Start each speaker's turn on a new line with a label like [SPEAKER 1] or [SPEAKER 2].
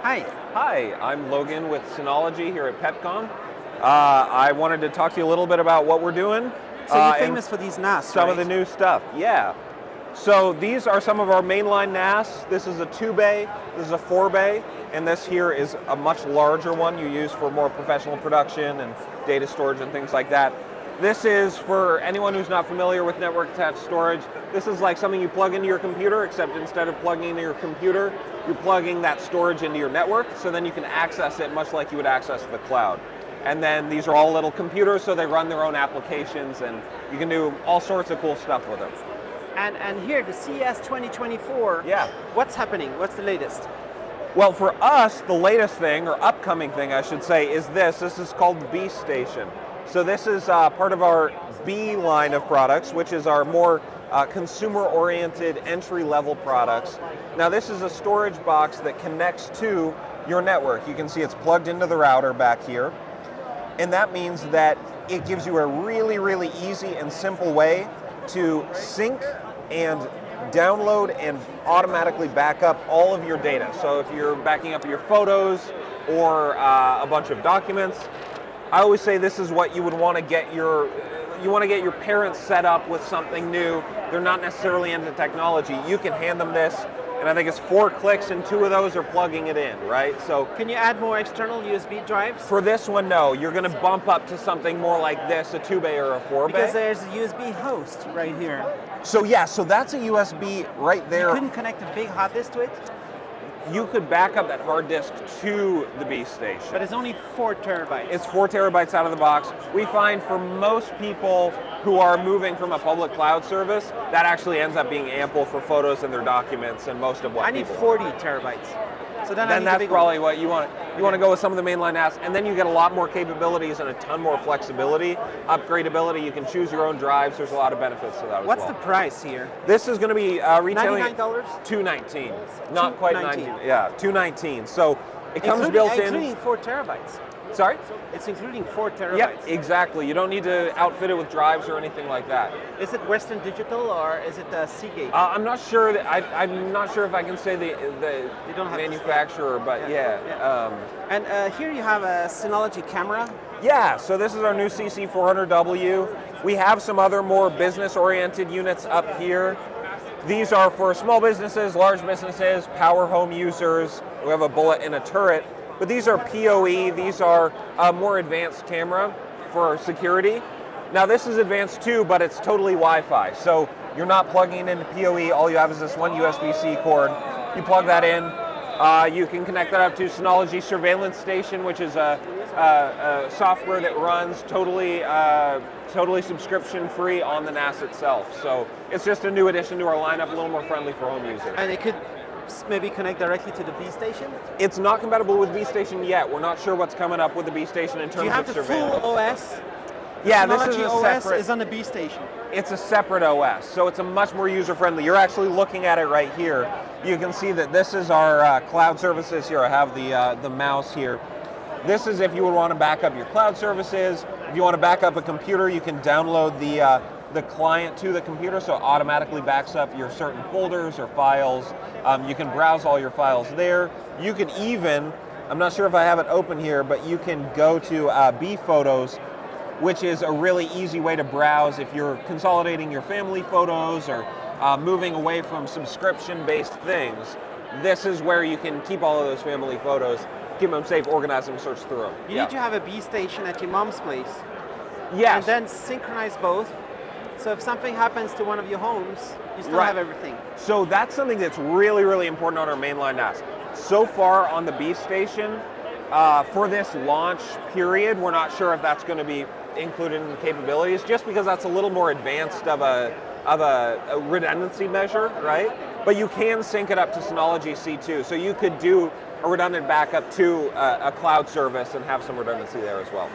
[SPEAKER 1] Hi.
[SPEAKER 2] Hi, I'm Logan with Synology here at Pepcom. I wanted to talk to you a little bit about what we're doing.
[SPEAKER 1] So you're famous for these NAS,
[SPEAKER 2] some of the new stuff, yeah. So these are some of our mainline NAS. This is a 2-bay, this is a 4-bay, and this here is a much larger one you use for more professional production and data storage and things like that. This is, for anyone who's not familiar with network attached storage, this is like something you plug into your computer, except instead of plugging into your computer, you're plugging that storage into your network, so then you can access it much like you would access the cloud. And then these are all little computers, so they run their own applications, and you can do all sorts of cool stuff with them.
[SPEAKER 1] And here, the CES 2024,
[SPEAKER 2] Yeah.
[SPEAKER 1] What's happening? What's the latest?
[SPEAKER 2] Well, for us, the latest thing, or upcoming thing I should say, is this. This is called the B Station. So this is part of our B line of products, which is our more consumer-oriented entry-level products. Now this is a storage box that connects to your network. You can see it's plugged into the router back here. And that means that it gives you a really, really easy and simple way to sync and download and automatically back up all of your data. So if you're backing up your photos or a bunch of documents, I always say this is what you would want to get your parents set up with something new. They're not necessarily into technology. You can hand them this, and I think it's 4 clicks and 2 of those are plugging it in, right? So
[SPEAKER 1] can you add more external USB drives?
[SPEAKER 2] For this one, no. You're going to bump up to something more like this, a 2-bay or a 4-bay.
[SPEAKER 1] Because there's a USB host right here.
[SPEAKER 2] So yeah, so that's a USB right there.
[SPEAKER 1] You couldn't connect a big hard disk to it?
[SPEAKER 2] You could back up that hard disk to the B Station.
[SPEAKER 1] But it's only 4 terabytes.
[SPEAKER 2] It's 4 terabytes out of the box. We find for most people who are moving from a public cloud service, that actually ends up being ample for photos and their documents and most of what
[SPEAKER 1] I need 40 terabytes. So then
[SPEAKER 2] that's probably what you want. You want to go with some of the mainline apps, and then you get a lot more capabilities and a ton more flexibility, upgradability. You can choose your own drives. There's a lot of benefits to that as well.
[SPEAKER 1] What's the price here?
[SPEAKER 2] This is going to be retailing
[SPEAKER 1] $99?
[SPEAKER 2] $219. Not quite $19. Yeah, $219. So it comes
[SPEAKER 1] including 4 terabytes.
[SPEAKER 2] Sorry?
[SPEAKER 1] It's including 4 terabytes.
[SPEAKER 2] Yep, exactly. You don't need to outfit it with drives or anything like that.
[SPEAKER 1] Is it Western Digital or is it Seagate?
[SPEAKER 2] I'm not sure. I'm not sure if I can say the
[SPEAKER 1] don't have
[SPEAKER 2] manufacturer, but yeah.
[SPEAKER 1] And here you have a Synology camera.
[SPEAKER 2] Yeah. So this is our new CC400W. We have some other more business-oriented units up here. These are for small businesses, large businesses, power home users. We have a bullet and a turret. But these are PoE, these are a more advanced camera for security. Now this is advanced too, but it's totally Wi-Fi. So you're not plugging into PoE, all you have is this one USB-C cord. You plug that in, you can connect that up to Synology Surveillance Station, which is a software that runs totally subscription-free on the NAS itself. So it's just a new addition to our lineup, a little more friendly for home users.
[SPEAKER 1] And it could maybe connect directly to the B Station?
[SPEAKER 2] It's not compatible with B Station yet. We're not sure what's coming up with the B Station in terms of surveillance.
[SPEAKER 1] Do you have the full OS?
[SPEAKER 2] Yeah, this is
[SPEAKER 1] a
[SPEAKER 2] OS
[SPEAKER 1] separate. Is on the B Station.
[SPEAKER 2] It's a separate OS, so it's a much more user-friendly. You're actually looking at it right here. You can see that this is our cloud services here. I have the mouse here. This is if you would want to back up your cloud services. If you want to back up a computer, you can download the client to the computer, so it automatically backs up your certain folders or files. You can browse all your files there. You can even, I'm not sure if I have it open here, but you can go to B Photos, which is a really easy way to browse if you're consolidating your family photos or moving away from subscription-based things. This is where you can keep all of those family photos, keep them safe, organize them, search through them.
[SPEAKER 1] You need to have a B Station at your mom's place.
[SPEAKER 2] Yes.
[SPEAKER 1] And then synchronize both. So if something happens to one of your homes, you still have everything.
[SPEAKER 2] So that's something that's really, really important on our mainline NAS. So far on the B Station, for this launch period, we're not sure if that's going to be included in the capabilities, just because that's a little more advanced of a redundancy measure, right? But you can sync it up to Synology C2, so you could do a redundant backup to a cloud service and have some redundancy there as well.